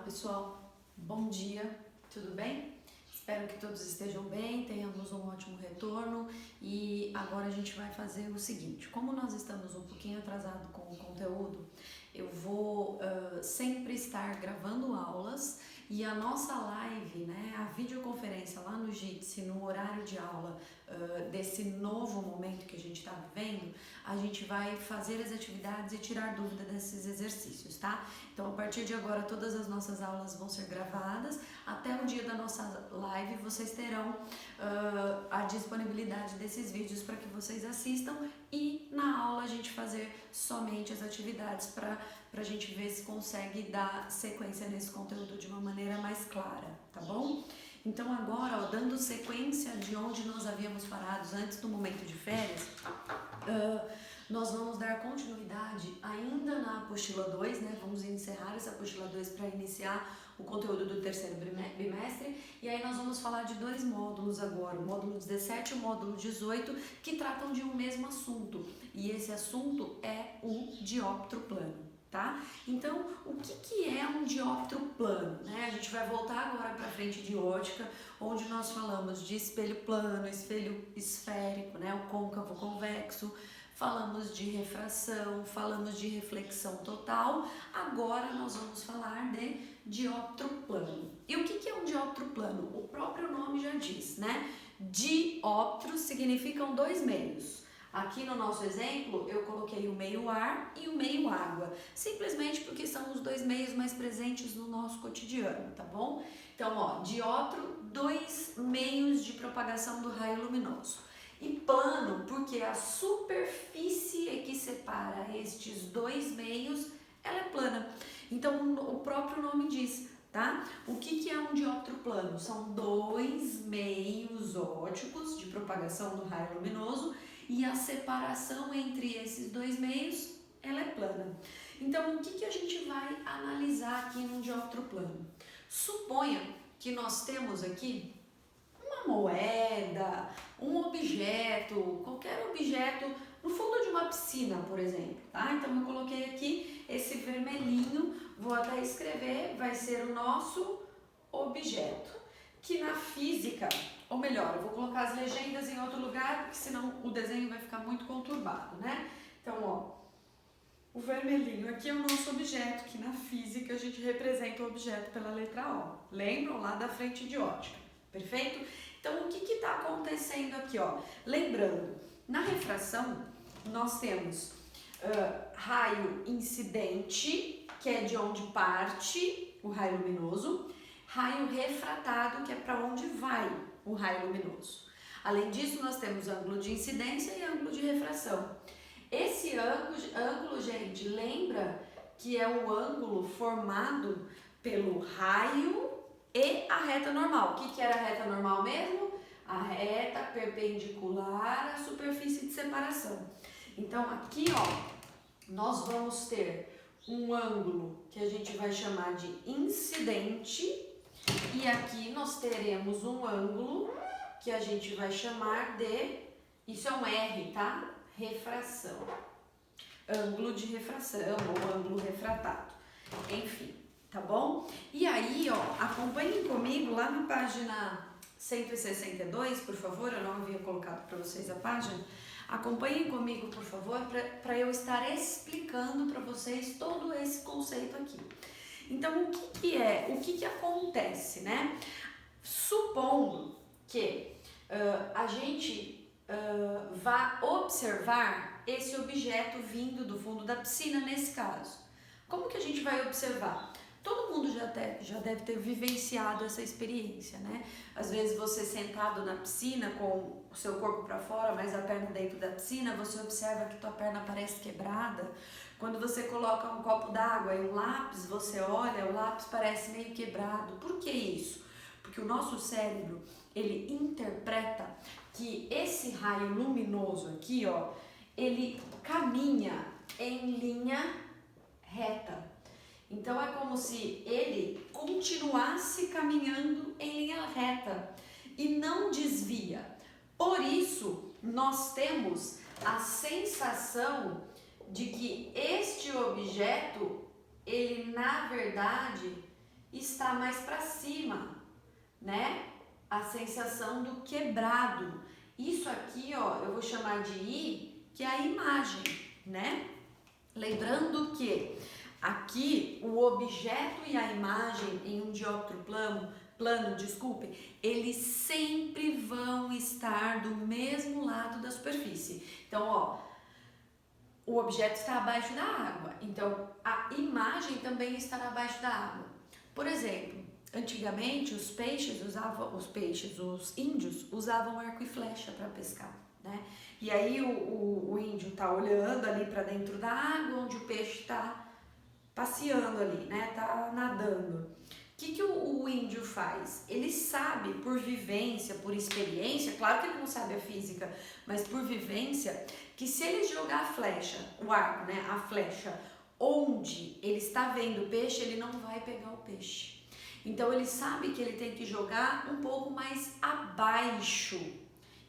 pessoal, bom dia, tudo bem? Espero que todos estejam bem, tenhamos um ótimo retorno e agora a gente vai fazer o seguinte, como nós estamos um pouquinho atrasado com o conteúdo, eu vou sempre estar gravando aulas e a nossa live, né, a videoconferência lá no Jitsi, no horário de aula desse novo momento que a gente está vivendo, a gente vai fazer as atividades e tirar dúvida desses exercícios, tá? Então, a partir de agora, todas as nossas aulas vão ser gravadas. Até o dia da nossa live, vocês terão a disponibilidade desses vídeos para que vocês assistam e na aula a gente fazer somente as atividades para a gente ver se consegue dar sequência nesse conteúdo de uma maneira mais clara, tá bom? Então agora, ó, dando sequência de onde nós havíamos parado antes do momento de férias, nós vamos dar continuidade ainda na apostila 2, né? Vamos encerrar essa apostila 2 para iniciar o conteúdo do terceiro bimestre. E aí nós vamos falar de dois módulos agora, o módulo 17 e o módulo 18, que tratam de um mesmo assunto. E esse assunto é o dióptro plano. Tá? Então, o que é um dióptro plano? Né? A gente vai voltar agora para a frente de ótica, onde nós falamos de espelho plano, espelho esférico, né? O côncavo convexo, falamos de refração, falamos de reflexão total. Agora nós vamos falar de dióptro plano. E o que é um dióptro plano? O próprio nome já diz, né? Dióptro significam dois meios. Aqui no nosso exemplo, eu coloquei o meio ar e o meio água, simplesmente porque são os dois meios mais presentes no nosso cotidiano, tá bom? Então, ó, dióptro, dois meios de propagação do raio luminoso. E plano, porque a superfície que separa estes dois meios, ela é plana. Então, o próprio nome diz, tá? O que é um dióptro plano? São dois meios ópticos de propagação do raio luminoso e a separação entre esses dois meios, ela é plana. Então, o que a gente vai analisar aqui no dióptro plano? Suponha que nós temos aqui uma moeda, um objeto, qualquer objeto no fundo de uma piscina, por exemplo, tá? Então, eu coloquei aqui esse vermelhinho, vou até escrever, vai ser o nosso objeto, que na física, ou melhor, eu vou colocar as legendas em outro lugar, porque senão o desenho vai ficar muito conturbado, né? Então, ó, o vermelhinho aqui é o nosso objeto, que na física a gente representa o objeto pela letra O. Lembram lá da frente de ótica, perfeito? Então, o que está acontecendo aqui, ó? Lembrando, na refração, nós temos raio incidente, que é de onde parte o raio luminoso, raio refratado, que é para onde vai o raio luminoso. Além disso, nós temos ângulo de incidência e ângulo de refração. Esse ângulo, gente, lembra que é o ângulo formado pelo raio e a reta normal. O que era a reta normal mesmo? A reta perpendicular à superfície de separação. Então, aqui, ó, nós vamos ter um ângulo que a gente vai chamar de incidente. E aqui nós teremos um ângulo que a gente vai chamar de, isso é um R, tá? Refração. Ângulo de refração ou ângulo refratado. Enfim, tá bom? E aí, ó, acompanhem comigo lá na página 162, por favor, eu não havia colocado para vocês a página. Acompanhem comigo, por favor, para eu estar explicando para vocês todo esse conceito aqui. Então, o que acontece, né? Supondo que a gente vá observar esse objeto vindo do fundo da piscina, nesse caso. Como que a gente vai observar? Todo mundo já deve ter vivenciado essa experiência, né? Às vezes você sentado na piscina com o seu corpo para fora, mas a perna dentro da piscina, você observa que tua perna parece quebrada. Quando você coloca um copo d'água e um lápis, você olha, o lápis parece meio quebrado. Por que isso? Porque o nosso cérebro, ele interpreta que esse raio luminoso aqui, ó, ele caminha em linha reta. Então, é como se ele continuasse caminhando em linha reta e não desvia. Por isso, nós temos a sensação de que este objeto, ele na verdade, está mais para cima, né? A sensação do quebrado. Isso aqui, ó, eu vou chamar de I, que é a imagem, né? Lembrando que aqui o objeto e a imagem em um dióptro plano, eles sempre vão estar do mesmo lado da superfície. Então, ó, o objeto está abaixo da água, então a imagem também estará abaixo da água. Por exemplo, antigamente os índios usavam arco e flecha para pescar, né? E aí o índio tá olhando ali para dentro da água, onde o peixe está passeando ali, né? Tá nadando. O que o índio faz? Ele sabe por vivência, por experiência, claro que ele não sabe a física, mas por vivência, que se ele jogar a flecha, o arco, né? A flecha, onde ele está vendo o peixe, ele não vai pegar o peixe. Então ele sabe que ele tem que jogar um pouco mais abaixo.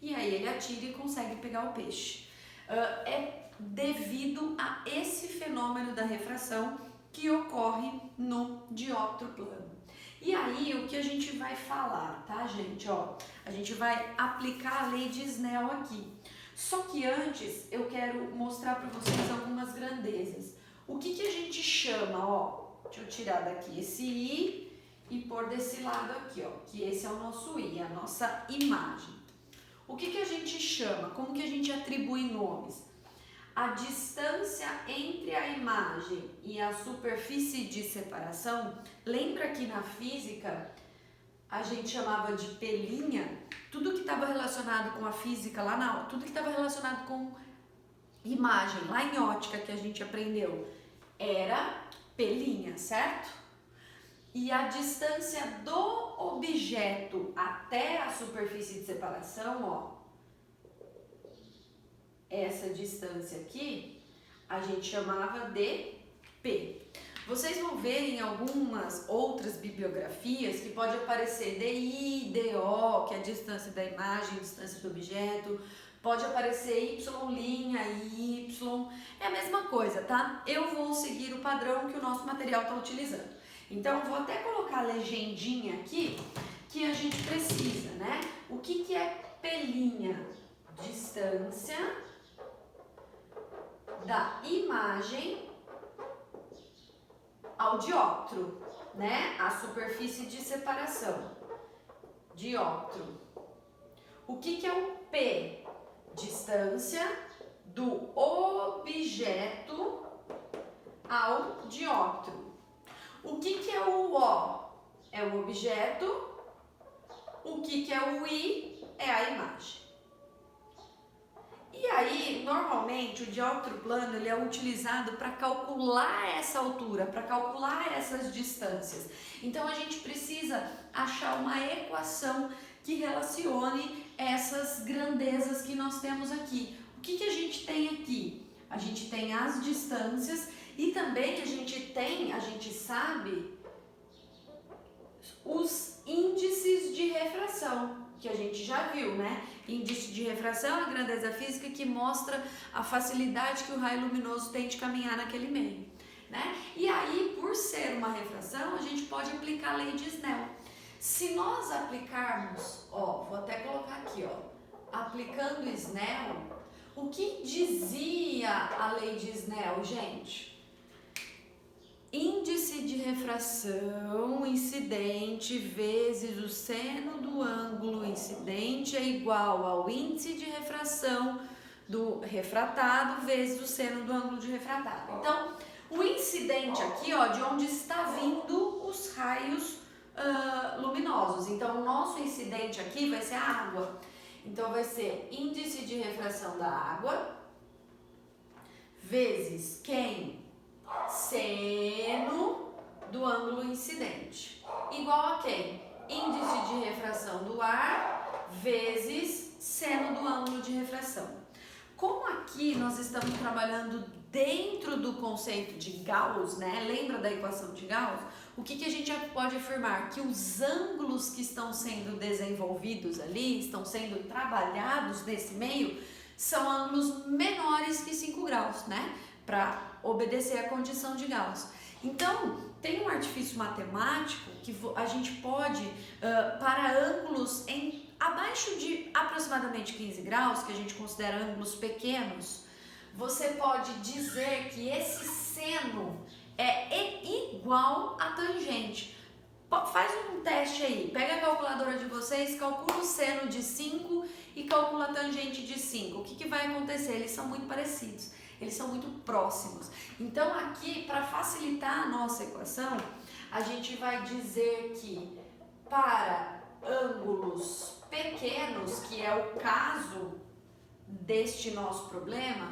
E aí ele atira e consegue pegar o peixe. É devido a esse fenômeno da refração que ocorre no dióptro plano. E aí o que a gente vai falar, tá, gente? Ó, a gente vai aplicar a lei de Snell aqui. Só que antes eu quero mostrar para vocês algumas grandezas. O que a gente chama, ó, deixa eu tirar daqui esse I e pôr desse lado aqui, ó, que esse é o nosso I, a nossa imagem. O que a gente chama? Como que a gente atribui nomes? A distância entre a imagem e a superfície de separação, lembra que na física a gente chamava de pelinha? Tudo que estava relacionado com a física lá na aula, tudo que estava relacionado com imagem, lá em ótica que a gente aprendeu, era pelinha, certo? E a distância do objeto até a superfície de separação, ó, essa distância aqui, a gente chamava de P. Vocês vão ver em algumas outras bibliografias que pode aparecer DI, DO, que é a distância da imagem, a distância do objeto, pode aparecer Y', Y, é a mesma coisa, tá? Eu vou seguir o padrão que o nosso material está utilizando. Então, vou até colocar a legendinha aqui que a gente precisa, né? O que é pelinha? Distância da imagem ao dióptro, né? A superfície de separação. Dióptro. O que é o P? Distância do objeto ao dióptro. O que é o O? É o objeto. O que é o I? É a imagem. E aí, normalmente, o dióptro plano ele é utilizado para calcular essa altura, para calcular essas distâncias. Então, a gente precisa achar uma equação que relacione essas grandezas que nós temos aqui. O que a gente tem aqui? A gente tem as distâncias e também a gente sabe os índices de refração, que a gente já viu, né? Índice de refração é a grandeza física que mostra a facilidade que o raio luminoso tem de caminhar naquele meio, né? E aí, por ser uma refração, a gente pode aplicar a lei de Snell. Se nós aplicarmos, ó, vou até colocar aqui, ó, aplicando Snell, o que dizia a lei de Snell, gente? Índice de refração incidente vezes o seno do ângulo incidente é igual ao índice de refração do refratado vezes o seno do ângulo de refratado. Então, o incidente aqui, ó, de onde está vindo os raios luminosos. Então, o nosso incidente aqui vai ser a água. Então, vai ser índice de refração da água vezes quem? Seno do ângulo incidente. Igual a quem? Índice de refração do ar vezes seno do ângulo de refração. Como aqui nós estamos trabalhando dentro do conceito de Gauss, né? Lembra da equação de Gauss? O que a gente pode afirmar? Que os ângulos que estão sendo desenvolvidos ali, estão sendo trabalhados nesse meio, são ângulos menores que 5 graus, né? Para obedecer à condição de Gauss. Então, tem um artifício matemático que a gente pode, para ângulos abaixo de aproximadamente 15 graus, que a gente considera ângulos pequenos, você pode dizer que esse seno é igual à tangente. Faz um teste aí, pega a calculadora de vocês, calcula o seno de 5 e calcula a tangente de 5. O que vai acontecer? Eles são muito parecidos, eles são muito próximos. Então aqui, para facilitar a nossa equação, a gente vai dizer que para ângulos pequenos, que é o caso deste nosso problema,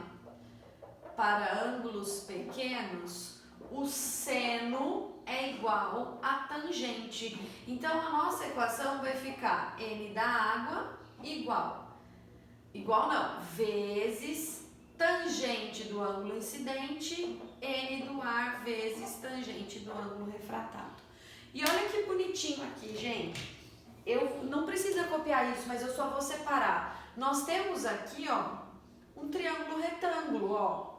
para ângulos pequenos, o seno é igual a tangente. Então a nossa equação vai ficar n da água igual não, vezes tangente do ângulo incidente, n do ar vezes tangente do ângulo refratado. E olha que bonitinho aqui, gente. Eu não precisa copiar isso, mas eu só vou separar. Nós temos aqui, ó, um triângulo retângulo, ó.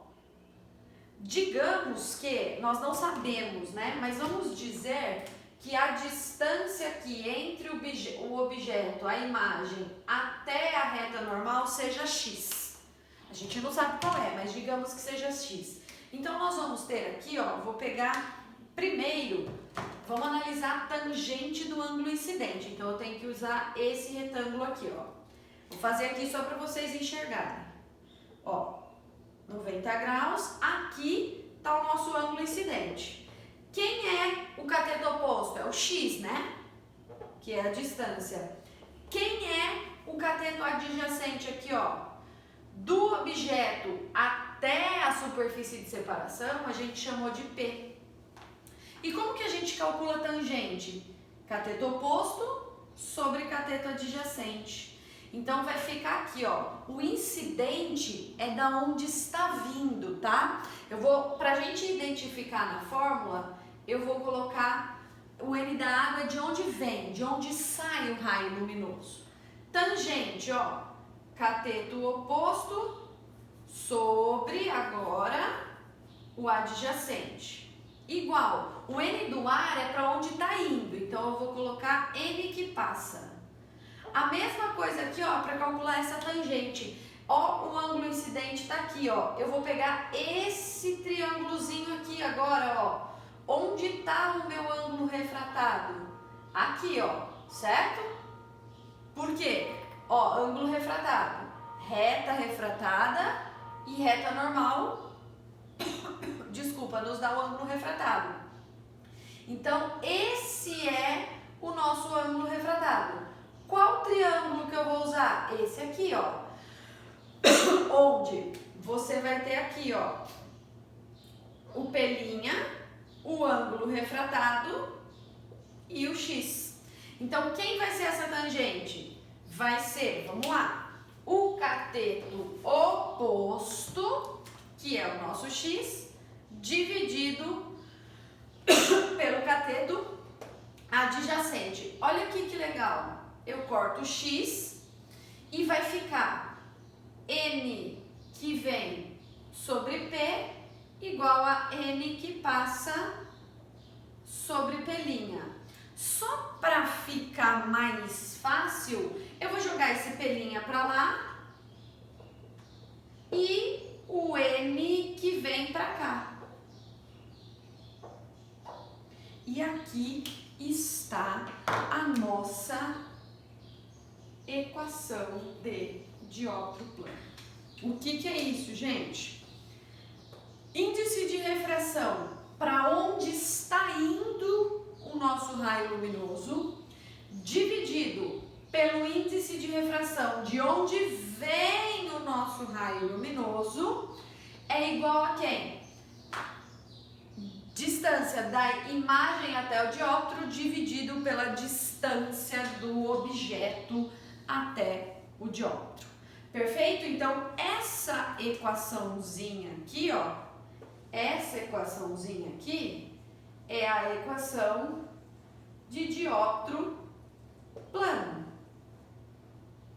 Digamos que, nós não sabemos, né? Mas vamos dizer que a distância aqui entre o objeto, a imagem, até a reta normal seja x. A gente não sabe qual é, mas digamos que seja x. Então, nós vamos ter aqui, ó, vou pegar primeiro, vamos analisar a tangente do ângulo incidente. Então, eu tenho que usar esse retângulo aqui, ó. Vou fazer aqui só para vocês enxergarem. Ó, 90 graus, aqui está o nosso ângulo incidente. Quem é o cateto oposto? É o x, né? Que é a distância. Quem é o cateto adjacente aqui, ó? Do objeto até a superfície de separação, a gente chamou de P. E como que a gente calcula a tangente? Cateto oposto sobre cateto adjacente. Então vai ficar aqui, ó, o incidente é da onde está vindo, tá? Pra gente identificar na fórmula, eu vou colocar o N da água de onde vem, de onde sai o raio luminoso. Tangente, ó, cateto oposto sobre agora o adjacente. Igual, o N do ar é para onde está indo, então eu vou colocar N que passa. A mesma coisa aqui, ó, para calcular essa tangente. Ó, o ângulo incidente está aqui, ó. Eu vou pegar esse triângulozinho aqui agora, ó. Onde está o meu ângulo refratado? Aqui, ó, certo? Por quê? Ó, ângulo refratado. Reta refratada e reta normal, desculpa, nos dá o ângulo refratado. Então, esse é o nosso ângulo refratado. Qual triângulo que eu vou usar? Esse aqui, ó. Onde você vai ter aqui, ó, o P', o ângulo refratado e o X. Então, quem vai ser essa tangente? Vai ser, vamos lá, o cateto oposto, que é o nosso X, dividido pelo cateto adjacente. Olha aqui que legal. Eu corto o X e vai ficar N que vem sobre P igual a N que passa sobre P'. Só para ficar mais fácil, eu vou jogar esse P' para lá e o N que vem para cá. E aqui está a nossa equação de dióptro plano. O que é isso, gente? Índice de refração, para onde está indo o nosso raio luminoso, dividido pelo índice de refração de onde vem o nosso raio luminoso, é igual a quem? Distância da imagem até o dióptro dividido pela distância do objeto até o dióptro. Perfeito? Então, essa equaçãozinha aqui, ó, essa equaçãozinha aqui é a equação de dióptro plano,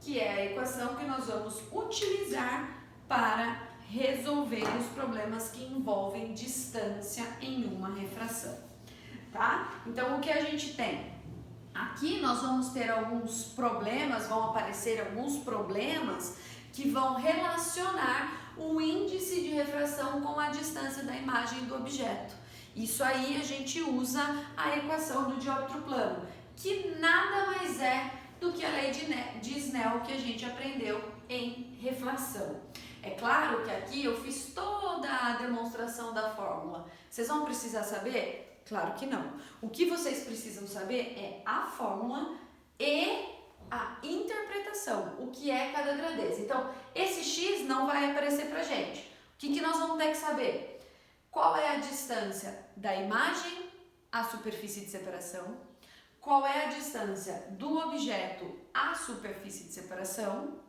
que é a equação que nós vamos utilizar para resolver os problemas que envolvem distância em uma refração, tá? Então, o que a gente tem? Aqui nós vamos ter alguns problemas, vão aparecer alguns problemas que vão relacionar o índice de refração com a distância da imagem do objeto. Isso aí a gente usa a equação do dióptro plano, que nada mais é do que a lei de Snell que a gente aprendeu em refração. É claro que aqui eu fiz toda a demonstração da fórmula. Vocês vão precisar saber? Claro que não. O que vocês precisam saber é a fórmula e a interpretação, o que é cada grandeza. Então, esse x não vai aparecer pra gente. O que nós vamos ter que saber? Qual é a distância da imagem à superfície de separação? Qual é a distância do objeto à superfície de separação?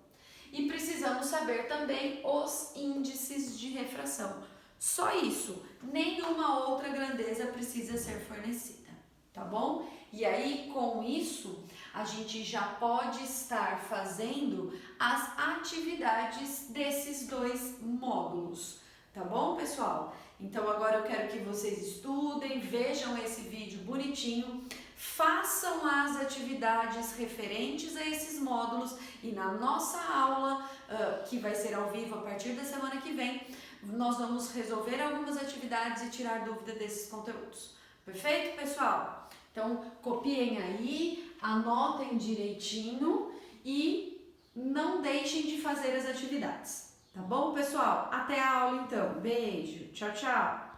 E precisamos saber também os índices de refração. Só isso, nenhuma outra grandeza precisa ser fornecida, tá bom? E aí, com isso, a gente já pode estar fazendo as atividades desses dois módulos, tá bom, pessoal? Então, agora eu quero que vocês estudem, vejam esse vídeo bonitinho, façam as atividades referentes a esses módulos e na nossa aula, que vai ser ao vivo a partir da semana que vem, nós vamos resolver algumas atividades e tirar dúvida desses conteúdos. Perfeito, pessoal? Então, copiem aí, anotem direitinho e não deixem de fazer as atividades. Tá bom, pessoal? Até a aula, então. Beijo. Tchau, tchau.